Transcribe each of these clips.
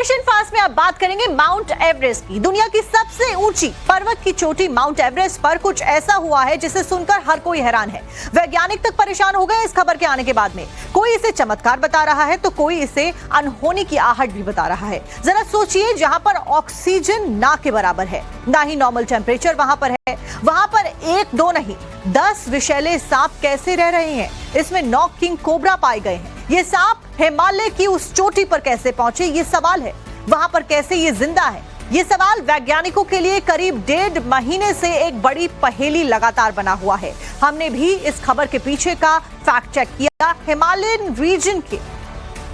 Mission fast में अब बात करेंगे माउंट एवरेस्ट की। दुनिया की सबसे ऊंची पर्वत की चोटी माउंट एवरेस्ट पर कुछ ऐसा हुआ है जिसे सुनकर हर कोई हैरान है। वैज्ञानिक तक परेशान हो गए इस खबर के आने के बाद में। कोई इसे चमत्कार बता रहा है तो कोई इसे अनहोनी की आहट भी बता रहा है। जरा सोचिए, जहां पर ऑक्सीजन ना के बराबर है, ना ही नॉर्मल टेम्परेचर वहां पर है, वहां पर एक दो नहीं 10 विषैले सांप कैसे रह रहे हैं। इसमें 9 किंग कोबरा पाए गए हैं। ये सांप हिमालय की उस चोटी पर कैसे पहुंचे, ये सवाल है। वहां पर कैसे ये जिंदा है, ये सवाल वैज्ञानिकों के लिए करीब 1.5 महीने से एक बड़ी पहेली लगातार बना हुआ है। हमने भी इस खबर के पीछे का फैक्ट चेक किया। हिमालयन रीजन के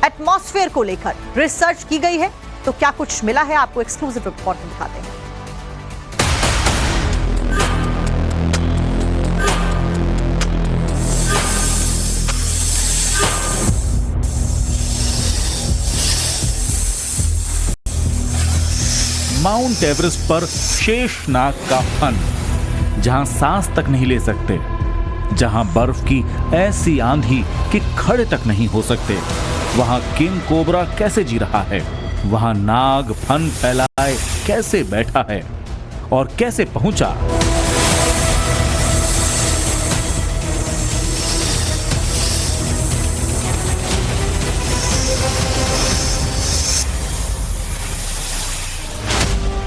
एटमॉस्फेयर को लेकर रिसर्च की गई है, तो क्या कुछ मिला है आपको एक्सक्लूसिव रिपोर्ट में दिखाते हैं। माउंट एवरेस्ट पर शेषनाग का फन, जहां सांस तक नहीं ले सकते, जहां बर्फ की ऐसी आंधी कि खड़े तक नहीं हो सकते, वहां किंग कोबरा कैसे जी रहा है, वहां नाग फन फैलाए कैसे बैठा है और कैसे पहुंचा।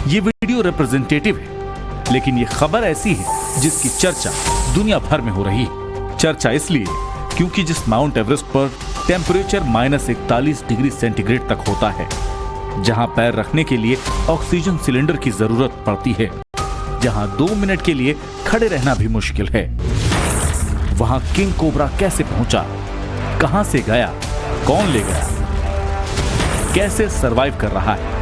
ये वीडियो रिप्रेजेंटेटिव है, लेकिन ये खबर ऐसी है जिसकी चर्चा दुनिया भर में हो रही है। चर्चा इसलिए क्योंकि जिस माउंट एवरेस्ट पर टेम्परेचर -41 डिग्री सेंटीग्रेड तक होता है, जहां पैर रखने के लिए ऑक्सीजन सिलेंडर की जरूरत पड़ती है, जहां 2 मिनट के लिए खड़े रहना भी मुश्किल है, वहां किंग कोबरा कैसे पहुंचा, कहां से गया, कौन ले गया, कैसे सरवाइव कर रहा है,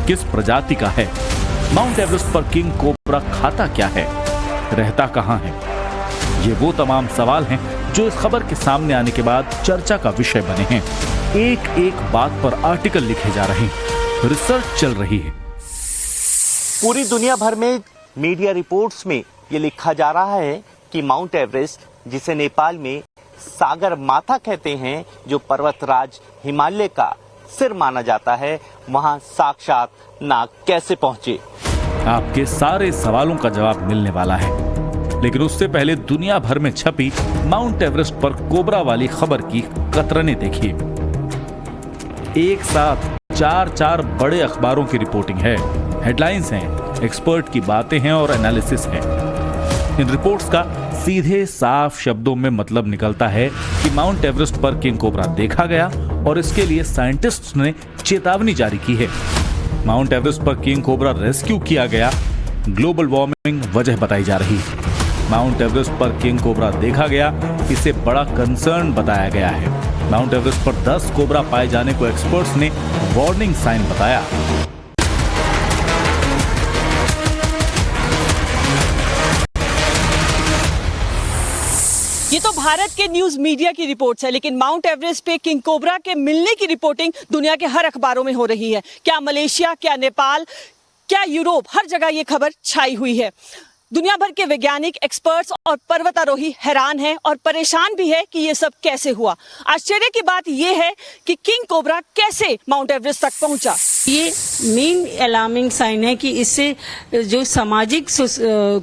किस प्रजाति का है, माउंट एवरेस्ट पर किंग कोबरा खाता क्या है, रहता कहां है। ये वो तमाम सवाल हैं जो इस खबर के सामने आने के बाद चर्चा का विषय बने हैं। एक एक बात पर आर्टिकल लिखे जा रहे हैं, रिसर्च चल रही है। पूरी दुनिया भर में मीडिया रिपोर्ट्स में ये लिखा जा रहा है कि माउंट एवरेस्ट, जिसे नेपाल में सागर माथा कहते हैं, जो पर्वतराज हिमालय का सिर माना जाता है, वहां साक्षात नाग कैसे पहुंचे। आपके सारे सवालों का जवाब मिलने वाला है, लेकिन उससे पहले दुनिया भर में छपी माउंट एवरेस्ट पर कोबरा वाली खबर की कतरने देखिए। एक साथ 4 बड़े अखबारों की रिपोर्टिंग है, हेडलाइंस हैं, एक्सपर्ट की बातें हैं और एनालिसिस है। इन रिपोर्ट्स का सीधे साफ शब्दों में मतलब निकलता है कि माउंट एवरेस्ट पर किंग कोबरा देखा गया और इसके लिए साइंटिस्ट्स ने चेतावनी जारी की है। माउंट एवरेस्ट पर किंग कोबरा रेस्क्यू किया गया, ग्लोबल वार्मिंग वजह बताई जा रही है। माउंट एवरेस्ट पर किंग कोबरा देखा गया, इसे बड़ा कंसर्न बताया गया है। माउंट एवरेस्ट पर 10 कोबरा पाए जाने को एक्सपर्ट्स ने वार्निंग साइन बताया। ये तो भारत के न्यूज मीडिया की रिपोर्ट्स है, लेकिन माउंट एवरेस्ट पे किंग कोबरा के मिलने की रिपोर्टिंग दुनिया के हर अखबारों में हो रही है। क्या मलेशिया, क्या नेपाल, क्या यूरोप, हर जगह ये खबर छाई हुई है। दुनिया भर के वैज्ञानिक, एक्सपर्ट्स और पर्वतारोही हैरान हैं और परेशान भी है कि ये सब कैसे हुआ। आश्चर्य की बात ये है कि किंग कोबरा कैसे माउंट एवरेस्ट तक पहुंचा। ये मेन अलार्मिंग साइन है कि इससे जो सामाजिक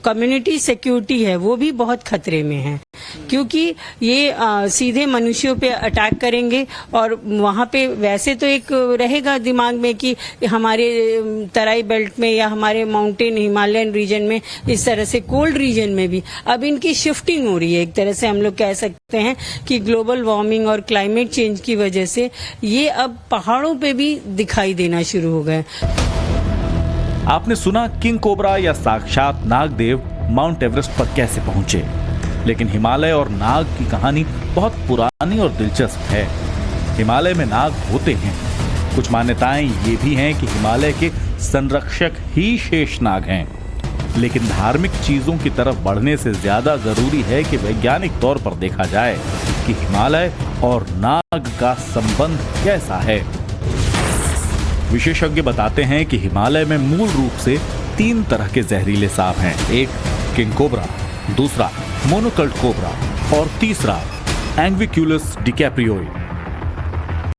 कम्युनिटी सिक्योरिटी है वो भी बहुत खतरे में है, क्योंकि ये सीधे मनुष्यों पे अटैक करेंगे। और वहाँ पे वैसे तो एक रहेगा दिमाग में कि हमारे तराई बेल्ट में या हमारे माउंटेन हिमालयन रीजन में, इस तरह से कोल्ड रीजन में भी अब इनकी शिफ्टिंग हो रही है। एक तरह से हम लोग कह सकते हैं कि ग्लोबल वार्मिंग और क्लाइमेट चेंज की वजह से ये अब पहाड़ों पे भी दिखाई देना शुरू हो गए। आपने सुना किंग कोबरा या साक्षात नागदेव माउंट एवरेस्ट पर कैसे पहुंचे, लेकिन हिमालय और नाग की कहानी बहुत पुरानी और दिलचस्प है। हिमालय में नाग होते हैं। कुछ मान्यताएं ये भी हैं कि हिमालय के संरक्षक ही शेषनाग हैं, लेकिन धार्मिक चीजों की तरफ बढ़ने से ज्यादा जरूरी है कि वैज्ञानिक तौर पर देखा जाए कि हिमालय और नाग का संबंध कैसा है। विशेषज्ञ बताते हैं कि हिमालय में मूल रूप से 3 तरह के जहरीले सांप हैं। एक किंग कोबरा, दूसरा मोनोकल्ट कोबरा और तीसरा एंग्विक्यूलस डिकैप्रियोई।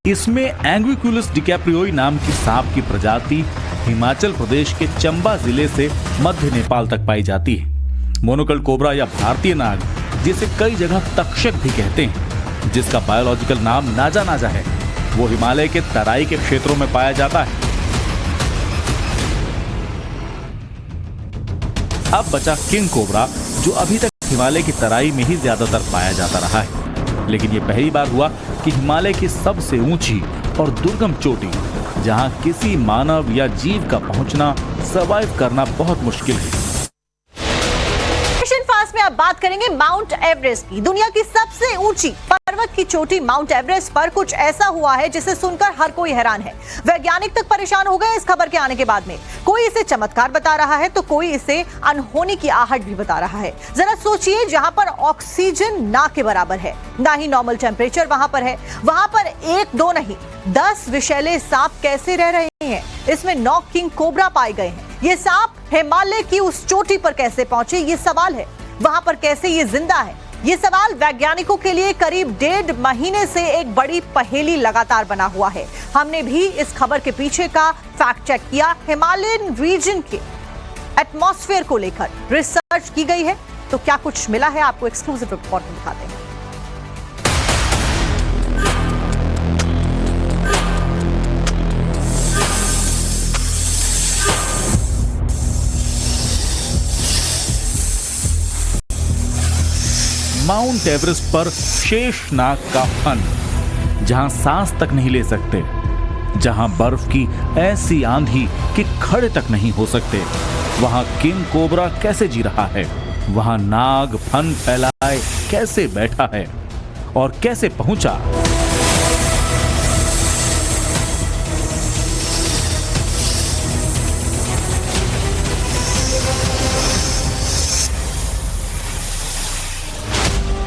इसमें एंग्विकुलस डिकैप्रियोई नाम की सांप की प्रजाति हिमाचल प्रदेश के चंबा जिले से मध्य नेपाल तक पाई जाती है। मोनोकल कोबरा या भारतीय नाग, जिसे कई जगह तक्षक भी कहते हैं, जिसका बायोलॉजिकल नाम नाजा नाजा है, वो हिमालय के तराई के क्षेत्रों में पाया जाता है। अब बचा किंग कोबरा, जो अभी तक हिमालय की तराई में ही ज्यादातर पाया जाता रहा है। लेकिन ये पहली बार हुआ कि हिमालय की सबसे ऊंची और दुर्गम चोटी, जहां किसी मानव या जीव का पहुंचना, सर्वाइव करना बहुत मुश्किल है। फास्ट में अब बात करेंगे माउंट एवरेस्ट की। दुनिया की सबसे ऊंची पर्वत की चोटी माउंट एवरेस्ट पर कुछ ऐसा हुआ है जिसे सुनकर हर कोई हैरान है। वैज्ञानिक तक परेशान हो गए इस खबर के आने के बाद में। कोई इसे चमत्कार बता रहा है तो कोई इसे अनहोनी की आहट भी बता रहा है। जरा सोचिए, जहां पर ऑक्सीजन ना के बराबर है, ना ही नॉर्मल टेम्परेचर वहां पर है, वहां पर 1 2 नहीं 10 विषैले सांप कैसे रह रहे हैं। इसमें 9 किंग कोबरा पाए गए हैं। ये सांप हिमालय की उस चोटी पर कैसे पहुंचे, ये सवाल है। वहां पर कैसे ये जिंदा है, ये सवाल वैज्ञानिकों के लिए करीब 1.5 महीने से एक बड़ी पहेली लगातार बना हुआ है। हमने भी इस खबर के पीछे का फैक्ट चेक किया। हिमालयन रीजन के एटमॉस्फेयर को लेकर रिसर्च की गई है, तो क्या कुछ मिला है आपको एक्सक्लूसिव रिपोर्ट में दिखाते हैं। माउंट एवरेस्ट पर शेषनाग का फन, जहां सांस तक नहीं ले सकते, जहां बर्फ की ऐसी आंधी कि खड़े तक नहीं हो सकते, वहां किंग कोबरा कैसे जी रहा है, वहां नाग फन फैलाए कैसे बैठा है और कैसे पहुंचा।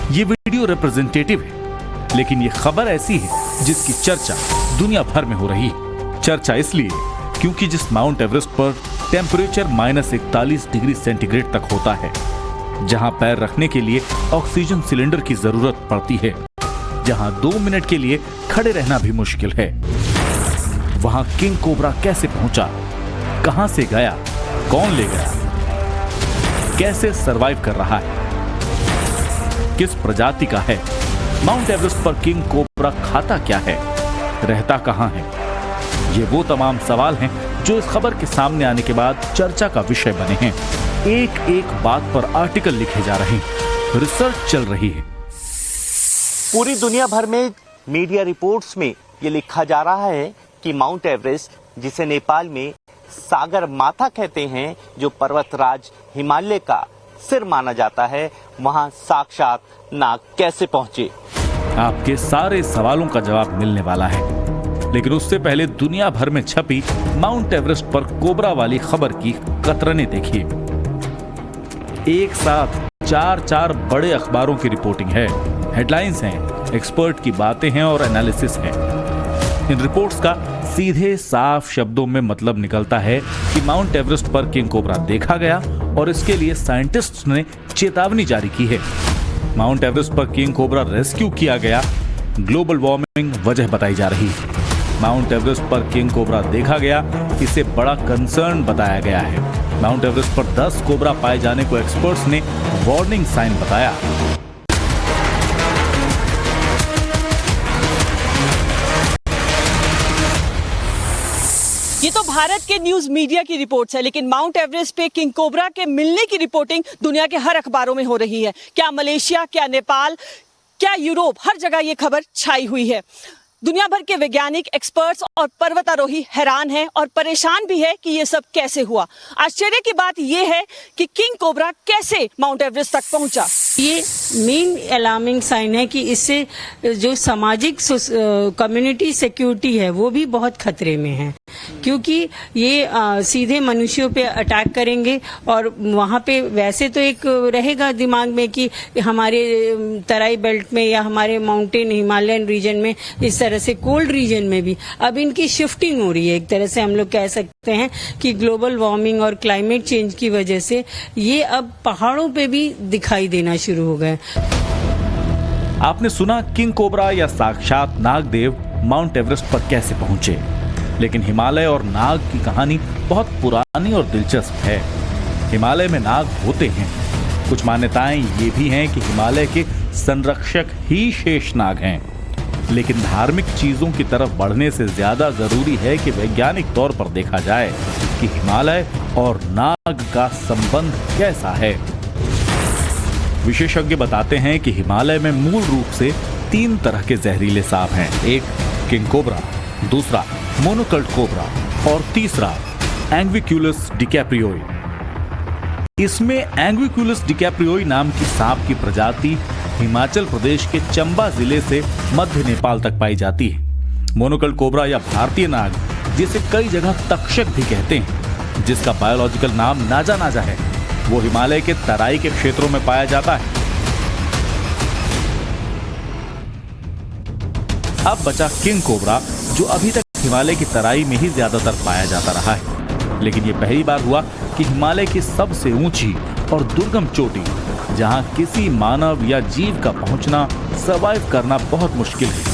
ये वीडियो रिप्रेजेंटेटिव है, लेकिन ये खबर ऐसी है जिसकी चर्चा दुनिया भर में हो रही है। चर्चा इसलिए क्योंकि जिस माउंट एवरेस्ट पर टेम्परेचर -41 डिग्री सेंटीग्रेड तक होता है, जहां पैर रखने के लिए ऑक्सीजन सिलेंडर की जरूरत पड़ती है, जहां 2 मिनट के लिए खड़े रहना भी मुश्किल है, वहां किंग कोबरा कैसे पहुंचा, कहां से गया, कौन ले गया, कैसे सरवाइव कर रहा है, किस प्रजाति का है, माउंट एवरेस्ट पर किंग कोबरा खाता क्या है, रहता कहां है। ये वो तमाम सवाल हैं जो इस खबर के सामने आने के बाद चर्चा का विषय बने हैं। एक एक बात पर आर्टिकल लिखे जा रहे हैं, रिसर्च चल रही है। पूरी दुनिया भर में मीडिया रिपोर्ट्स में ये लिखा जा रहा है कि माउंट एवरेस्ट, जिसे नेपाल में सागर माथा कहते हैं, जो पर्वतराज हिमालय का सिर माना जाता है, वहां साक्षात नाग कैसे पहुंचे। आपके सारे सवालों का जवाब मिलने वाला है, लेकिन उससे पहले दुनिया भर में छपी माउंट एवरेस्ट पर कोबरा वाली खबर की कतरने देखिए। एक साथ 4 बड़े अखबारों की रिपोर्टिंग है, हेडलाइंस हैं, एक्सपर्ट की बातें हैं और एनालिसिस है। इन रिपोर्ट्स का सीधे साफ शब्दों में मतलब निकलता है कि माउंट एवरेस्ट पर किंग कोबरा देखा गया और इसके लिए साइंटिस्ट्स ने चेतावनी जारी की है। माउंट एवरेस्ट पर किंग कोबरा रेस्क्यू किया गया, ग्लोबल वार्मिंग वजह बताई जा रही है। माउंट एवरेस्ट पर किंग कोबरा देखा गया, इसे बड़ा कंसर्न बताया गया है। माउंट एवरेस्ट पर 10 कोबरा पाए जाने को एक्सपर्ट्स ने वार्निंग साइन बताया। ये तो भारत के न्यूज मीडिया की रिपोर्ट्स है, लेकिन माउंट एवरेस्ट पे किंग कोबरा के मिलने की रिपोर्टिंग दुनिया के हर अखबारों में हो रही है। क्या मलेशिया, क्या नेपाल, क्या यूरोप, हर जगह ये खबर छाई हुई है। दुनिया भर के वैज्ञानिक, एक्सपर्ट्स और पर्वतारोही हैरान हैं और परेशान भी है कि ये सब कैसे हुआ। आश्चर्य की बात ये है कि किंग कोबरा कैसे माउंट एवरेस्ट तक पहुंचा। ये मेन अलार्मिंग साइन है कि इससे जो सामाजिक कम्युनिटी सिक्योरिटी है वो भी बहुत खतरे में है, क्योंकि ये सीधे मनुष्यों पे अटैक करेंगे। और वहाँ पे वैसे तो एक रहेगा दिमाग में कि हमारे तराई बेल्ट में या हमारे माउंटेन हिमालयन रीजन में, इस तरह से कोल्ड रीजन में भी अब इनकी शिफ्टिंग हो रही है। एक तरह से हम लोग कह सकते हैं कि ग्लोबल वार्मिंग और क्लाइमेट चेंज की वजह से ये अब पहाड़ों पे भी दिखाई देना शुरू हो गए। आपने सुना किंग कोबरा या साक्षात नागदेव माउंट एवरेस्ट पर कैसे पहुंचे। लेकिन हिमालय और नाग की कहानी बहुत पुरानी और दिलचस्प है। हिमालय में नाग होते हैं। कुछ मान्यताएं ये भी हैं कि हिमालय के संरक्षक ही शेषनाग हैं। लेकिन धार्मिक चीजों की तरफ बढ़ने से ज्यादा जरूरी है कि वैज्ञानिक तौर पर देखा जाए कि हिमालय और नाग का संबंध कैसा है। विशेषज्ञ बताते हैं कि हिमालय में मूल रूप से 3 तरह के जहरीले सांप हैं। एक किंग कोबरा, दूसरा मोनोकल्ट कोबरा और तीसरा एंग्विक्यूलस डिकैप्रियोई। इसमें एंग्विक्यूलस डिकैप्रियोई नाम की सांप की प्रजाति हिमाचल प्रदेश के चंबा जिले से मध्य नेपाल तक पाई जाती है। मोनोकल्ट कोबरा या भारतीय नाग, जिसे कई जगह तक्षक भी कहते हैं, जिसका बायोलॉजिकल नाम नाजा नाजा है, वो हिमालय के तराई के क्षेत्रों में पाया जाता है। अब बचा किंग कोबरा, जो अभी तक हिमालय की तराई में ही ज्यादातर पाया जाता रहा है। लेकिन यह पहली बार हुआ कि हिमालय की सबसे ऊंची और दुर्गम चोटी, जहां किसी मानव या जीव का पहुंचना, सर्वाइव करना बहुत मुश्किल है,